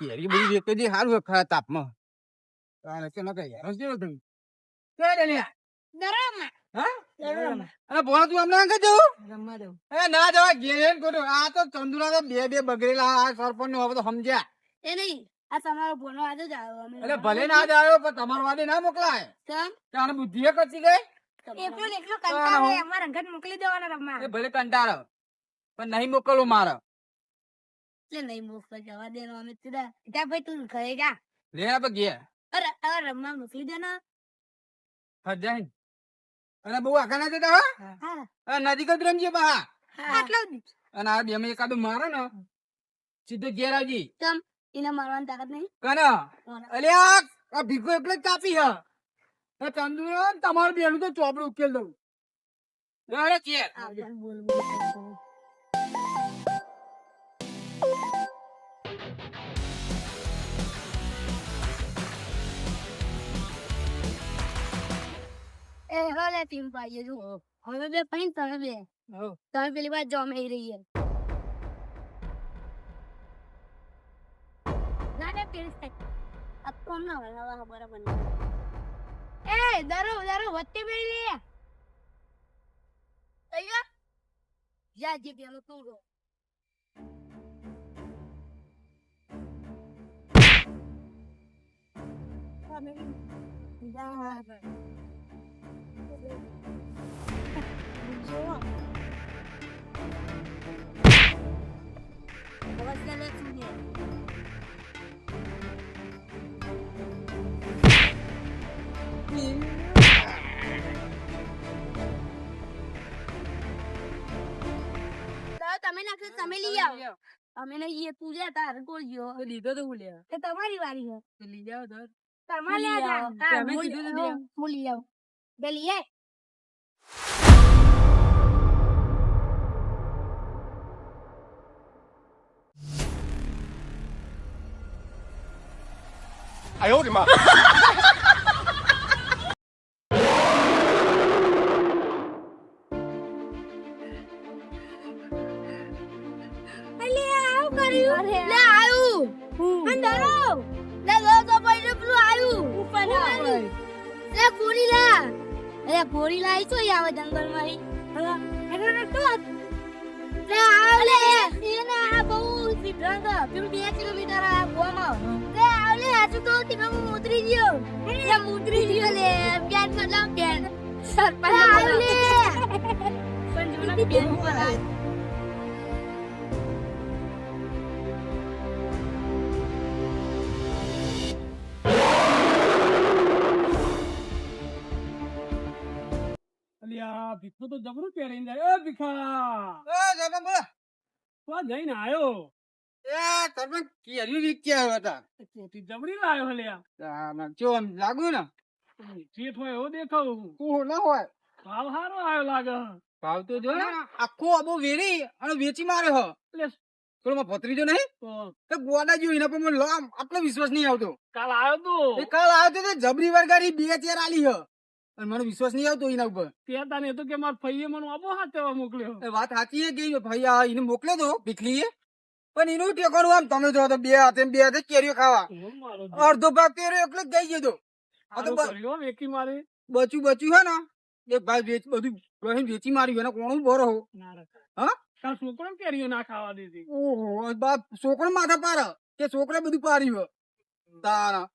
કેરી બધી વેચતો જે હારું ખરા તાપમાં તારે કે ન કઈ યાર જેવો તું કે ડલિયા દરામાં હા દરામાં અને ભોળા તું અમને કે જવું રમવા દઉં એ ના જવા ઘેર કોટો આ તો ચંદુરા તો બે બગડેલા આ સરપંચ નો હવે તો સમજ્યા એ નહીં આ તમારો ભણો આજે જ આવ્યો અમે એટલે ભલે ના જ આવ્યો પણ તમારો વાદે ના મોકલાય કેમ ત્યાં બુદ્ધિ એ કચી ગઈ એકલો કંટાળો અમારા અંગત મોકલી દેવાના રમવા એ ભલે કંટાળો પણ નહીં મોકલવું મારે એટલે નહીં મોકલ જવા દેનો અમે સીધા જા ભાઈ તું ઘરે જા લે આપણે ઘેર અરે રમવા મોકલી દે ને હજાઈ અને બહુ આગળ ના જતા હા હા નજીક જ રમજે બા આટલો જ અને આ બે માં એકાદું મારે ને સીધો ઘેર આવજી કેમ એને મારવાની તાકાત નહીં કના અલે આ ભીખો એટલે જ કાપી હ એ ચંદુ તમારું બેનું તો ચોપડું ઉકેલ દઉં અરે ઘેર બોલ બોલ એ હવે ટીમ પાઈએ જો હવે બે પૈન તમે બે તમે પેલી વાત જો મેં રહી છે ના ને પેલી સાઈડ અબ કોમ ના વાળા બરાબર એ દરો વચ્ચે બેસી લે તૈયાર જા જે પેલો તું રો તમે નાખો તમે લઈ આવો અમે નહીં એ તું જા તાર કોલ ગયો લીધો તો બોલ્યા એ તમારી વારી છે લઈ જાઓ ધર તમારે લે જા તમે કીધું તો દે. હું લઈ આવું બે લઈ આય ગોરીલા આઈ તો આવે જંગલ માં એને આ બહુ સિદ્ધાંત પેલું 2 કિલોમીટર આ ગોમાં લે આવલે આજુ તો તીમાં ઉતરી ગયો લે પ્યાન મતલબ પ્યાન સરપંચ આવલે પણ જોના પ્યાન પર અલ્યા ભીખો તો જબરું પહેરીને જાય એ ભીખા એ જગન બોલ તો જઈને આયો એ તમે કેરી વીક્યા હતા ચોથી જબરી લાયો અલ્યા ના જો આમ લાગ્યું ને ચેટ હોય એવો દેખાવ તું ના હોય ભાવ સારો આવ્યો લાગે ભાવ તો જો ને આખો આબો વેરી અને વેચી મારે હ એટલે થોડો માં ભત્રીજો નહીં તો તો ગોડા જો એના પર મને લામ આટલો વિશ્વાસ નહીં આવતો કાલ આવ્યો તો એ કાલ આવ્યો તો જબરી વરગારી 2 ચેર આલી હ અને મને વિશ્વાસ નહીં આવતો એના ઉપર તે તાને તો કે માર ફઈએ મને આબો હાથે મોકલ્યો એ વાત સાચી છે કે ભાઈ આ એને મોકલ્યો તો ભીખલીએ પણ એનું ટેકોનું આમ તમે જો તો 2 હાથે કેરીઓ ખાવા મારો અડધો ભાગ કેરીઓ એકલો જ ગઈ ગયો આ તો કર્યો વેકી મારે બચ્યું હે ને એક ભાઈ બધું રહીને વેચી માર્યું એને કોણ બોરો હો ના રખા હા કાલ છોકરો કેરીઓ ના ખાવા દીધી ઓહો બાપ છોકરો માથા પાર કે છોકરા બધું પાર્યું તારા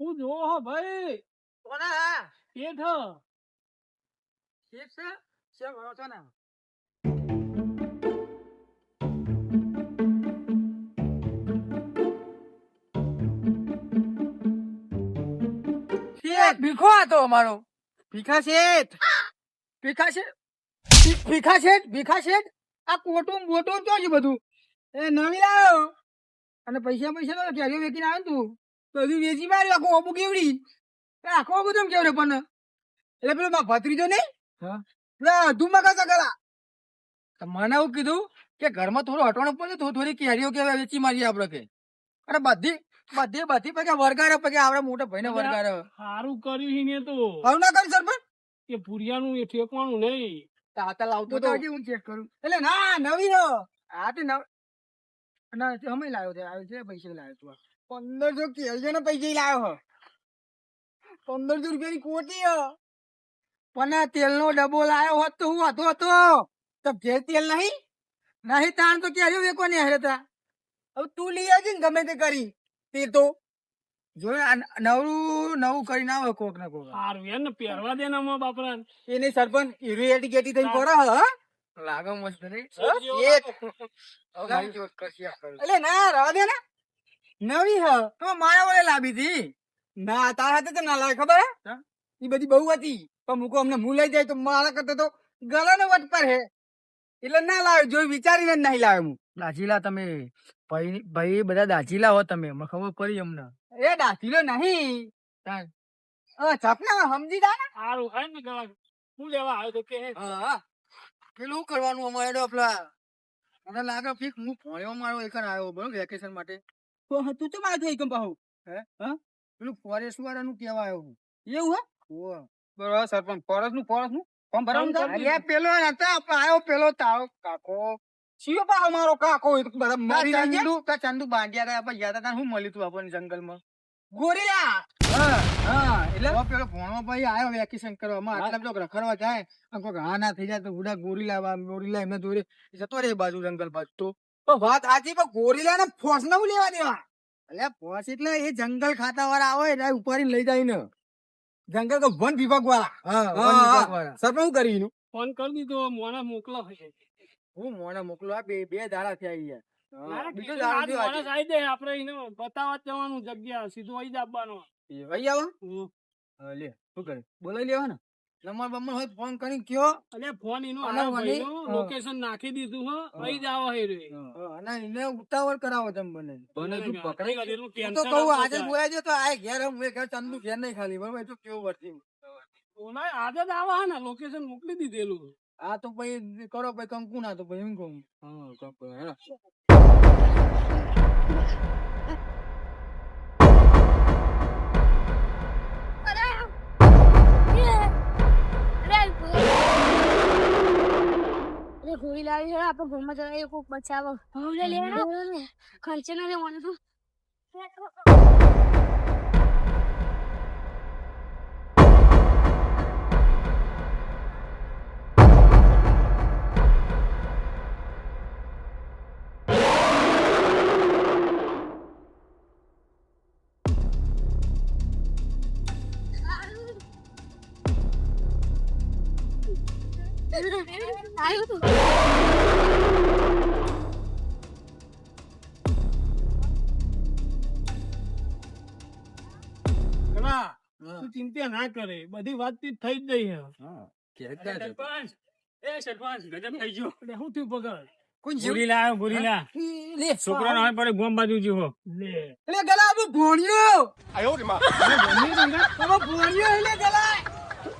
હું જો હો ભાઈ કોના પેટ શેઠ છે શેમ કરો છો ને શેઠ ભીખો હતો અમારો ભીખા શેઠ આ કોટું મોટું તો છે બધું એ નવી લાવ્યો અને પૈસા તો કેરીઓ વેચીને આવ્યો તું બધું વેચી માર્યું આખું અબુ કેવડી આખો બધું કેવડે પણ એટલે પેલો માં ભત્રીજો નહીં પેલા ધુમાકા સગલા મને એવું કીધું કે ઘરમાં થોડું હટવાનું પડે તો થોડી કેરીઓ કે વેચી મારીએ આપડે કે અરે બધી પૈકી વરગાડે પૈકી આપડે મોટા ભાઈ ને વરગાડે સારું કર્યું ને તો આવું ના કરી સરપંચ એ ભૂરિયાનું એ ઠેકવાનું નહીં તાતા લાવતો તો હું ચેક કરું એટલે ના નવી નો આ તે ના અમે લાવ્યો છે આવ્યો છે પૈસા લાવ્યો તું 1500 કેજો ને પૈસા લાવ્યો હ 1500 રૂપિયાની કોટી હ પણ આ તેલનો ડબ્બો લાવ્યો હોત તો હું હતો તો ઘેર તેલ નહીં તાણ તો કેજો વેકો ને હેરતા હવે તું લઈ આવજે ને ગમે તે કરી તે તો જો નવું કરીને આવે કોક ને કોક સારું યાર ને પહેરવા દે ને અમારા બાપરા એની સરપંચ હીરી ગેટી થઈ પડે હ લાગે મસ્ત નહીં એટલે ના રવા દે ને નવી હ તો મારા વડે લાવી હતી ના તારા હાથે તો ના લાવે ખબર હે એ બધી બહુ હતી પણ મૂકો અમને હું લઈ જાય તો મારા કરતા તો ગળાનો વટ પર હે એટલે ના લાવે જોઈ વિચારીને જ નહીં લાવે હું દાજીલા તમે ભાઈ બધા દાજીલા હો તમે મને ખબર પડી અમને એ દાજીલો નહીં સપના સમજી જા ને સારું ખાય ને ગળા શું લેવા આવ્યો તો કે હા પેલું કરવાનું અમારે ડોફલા મને લાગે ફીક હું ભણ્યો મારો એકન આવ્યો બરોબર વેકેશન માટે તો તું તો મારે થઈ ગયો પાહુ હે પેલું ફોરેસ્ટ વાળાનું કેવા આવ્યો હું એવું હે બરોબર સરપંચ ફોરેસ્ટ નું ફોર્મ ભરવાનું અરે પેલો હતા આવ્યો પેલો તારો કાકો શિયો પાહો મારો કાકો એ તો બધા મરી ગયા ચંદુ બાંધ્યા ગયા પછી યાદ હતા શું મળ્યું તું આપણને જંગલમાં ગોરીલા હા એટલે પેલો ભણવા ભાઈ આવ્યો વેકેશન કરવામાં આટલા બધો રખડવા જાય કોઈ હા ના થઈ જાય તો ઉડા ગોરીલા એમને દોરે જતો રે બાજુ જંગલ બાજુ તો વાત સાચી પણ ગોરીલા ને ફોસ ના લેવા દેવા એટલે ફોસ એટલે એ જંગલ ખાતા વાળા આવે ને ઉપાડી લઈ જાય ને જંગલ તો વન વિભાગ વાળા સર શું કરી ફોન કરી દીધો મોણા મોકલો હશે હું મોણા મોકલો બે દાડા થયા બીજું માણસ આવી દે આપડે એને બતાવવા જવાનું જગ્યા સીધું અહીં જ આપવાનો ભાઈ આવો લે શું કરે બોલાવી લેવા ને નંબર બંબર હોય ફોન કરી કયો અને ફોન એનો અને મને લોકેશન નાખી દીધું હો અહીં જ આવો હે રે અને એને ઉતાવળ કરાવો તમે બને તું પકડાઈ એનું તો ટેન્શન કહું આજે બોયા જો તો આ ઘેર હું ઘેર ચંદુ ઘેર નહીં ખાલી બરોબર તો કેવું વર્તી આજે જ આવા હે ને લોકેશન મોકલી દીધેલું આ તો ભાઈ કરો ભાઈ કંકુ ના તો ભાઈ એમ કહું હા કંકુ હેલો ગોળી લાવી છે આપણે ઘરમાં જઈએ કોક બચાવો હવે લે ખર્ચે ના લેવાનું તો આવ્યું તું તું ચિંતા ના કરે બધી વાતચીત થઈ જ ગઈ હે સરપંચ ગજબ થઈ ગયો શું થયું પગડ ગોરીલા ગોરીલા છોકરો ના પડે ગોમ બાજુ જીવો લે એટલે ગલા આબુ ભોણ્યો આયો રે માં તમે ભોણ્યો એટલે ગલા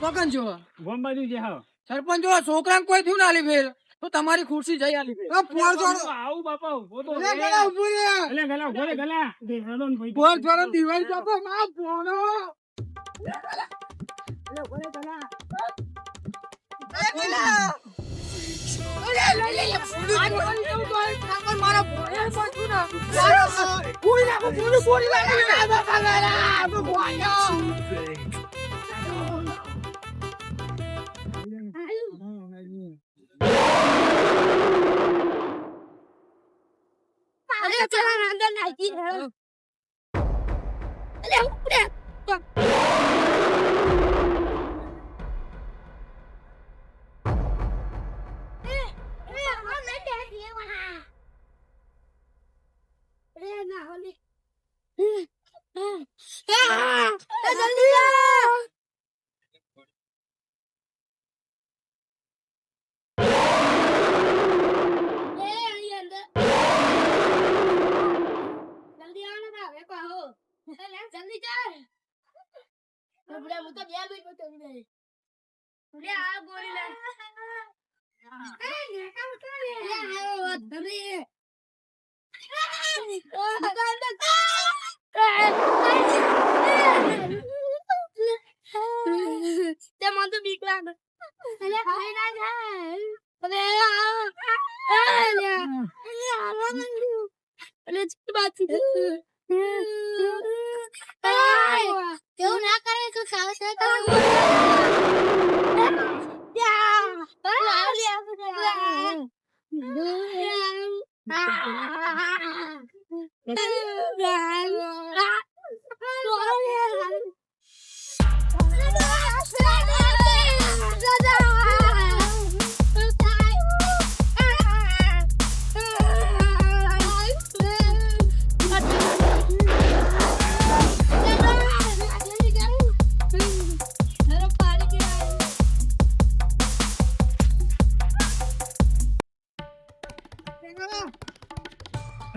પકન જો ગોમ બાજુ જે હા સરપંચ જો છોકરાને કોઈ થયું ના આલી ફેર તો તમારી ખુરશી જઈ આલી ફેર ફોન જોડો આવું બાપા ઉભો તો એટલે ગલા ઉભો રે એટલે ગલા ઉભો રે ગલા દે હેડો ને ભાઈ ફોન જોડો દિવાળી ચાપો માં ભોણો અરે ચલા અંદર નાખી અરે ઉપરે જલ્દી ચાલ બુડા હું તો 2 મિનિટ માં ચડી ગઈ લે આ ગોળી લે એ કામ કરે આવો ધરી તે મન તો બીક લાગે અલે ખાઈ ના જાય અરે આ અને બાકી કેવું ના કરે તો સાવ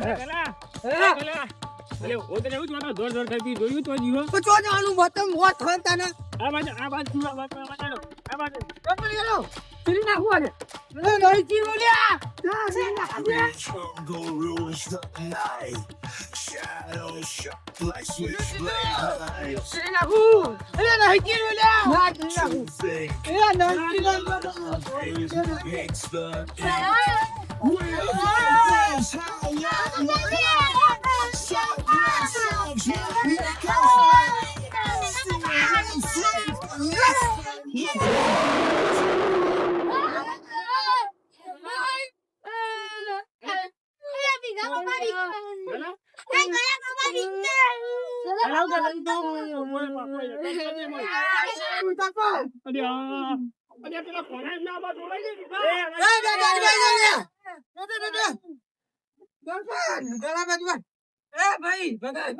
પેલા અરે ઓ તને એવું જોતો દોડ દોડ કરતી જોયું તો જીવો તો ચો જવાનું મત મોત હોય તને આ બાજુ આ બાજુ આ બાજુ આ બાજુ કપલ ગયો તીરી નાખવા દે એ નહીં જીવો લ્યા જા સીરી નાખ દે Jungle rules the night. Shadows shot like switchblades. સીરી નાખું એ નહીં જીવો લ્યા ના સીરી નાખું Think એ નહીં જીવો it's the end. We're the best. How long પેલા કોના ના બાજુ લઈ એ ગલા બાજુ એ ભાઈ ભગાઈ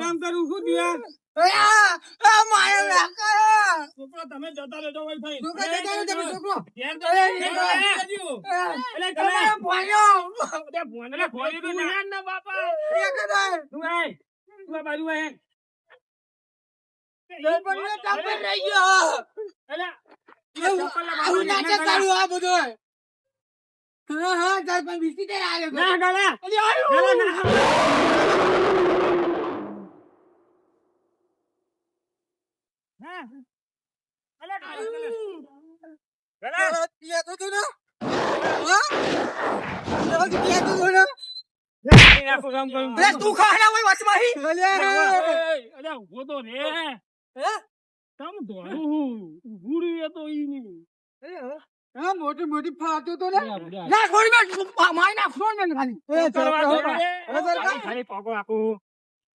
નામ કરું શું થયું છોકરો તમે જતા રહેજો ભાઈ ભાઈ છોકરો જતા રહેજો, તમે છોકરો. ઘેર તો અરે, ઘેર તો રહેજો. અલે તમે તમે ભણ્યો. અરે ભોંડલા ભોંડી તો નિહાળ ના બાપા એ કદાચ. તું આય તું આ બાજુ આય જયપણને ટપ્પર રહી ગયો. અલે આવું નાટક કાઢું આ બધું. હા, હા, જયપણ બિસ્કીટ એ આલ્યો. ના ગાલા અલી આયો. ગાલા ના હા અલે ગાલા પીયા તો તું ને? હા? પીયા તો તું ને? નાખો કામ કરું અરે તું ખાના હોય વચમાં હી. અલે ઉભો તો રે હે? તમ દોડું ગુડી તો ઈ ની હા, મોટી મોટી ફાટો તો ને. ના ના, ખોડી માં મારી નાખ, ફોન ને ખાલી. એ કરવા દો છોકરો. રે. ખાલી પગો આખું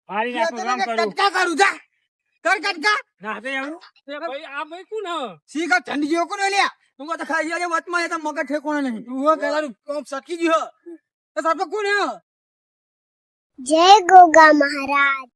મારી નાખો કામ કરું કટકા કરું જા. કર કટકા. ના તે આવું તે ભાઈ આ ભાઈ કોણ હ શીખા ઠંડી જેવો કોને લ્યા. તું તો ખાઈ જાય વચમાં એ તો મગજ ઠેકોણે નહીં. તું હો પેલાનું કોમ સકી ગયો. તો સાપે કોણ હે? જય ગોગા મહારાજ